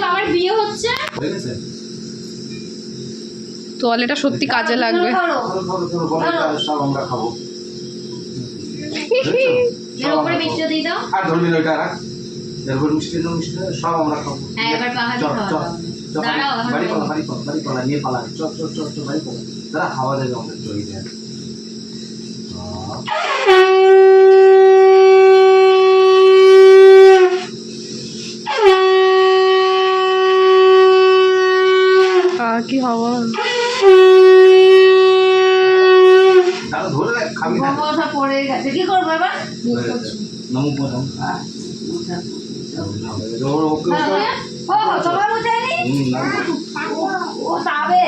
বাবার বিয়ে হচ্ছে। তোয়ালেটা সত্যি কাজে লাগবে। সব আমরা খাবো। এর উপরে মিষ্টি দিয়ে দাও। আর ধরবি না ওটা রাখ। এরপর মিষ্টি দাও, মিষ্টি সব আমরা খাবো। হ্যাঁ এবার পাহাড়ি খাওয়া দাও। দাঁড়াও বাড়ি পালা নিয়ে পালা। চল বাড়ি পালা। তারা হাওয়া দেবে আমাদের চলে যায়। কি হাওয়া। দাঁড়া ধরে রাখ, খাবি না। বাবা সব পড়ে গেছে, কি করবো এবার? নমো পদম। ও সবাই বুঝায়নি। ও যাবে।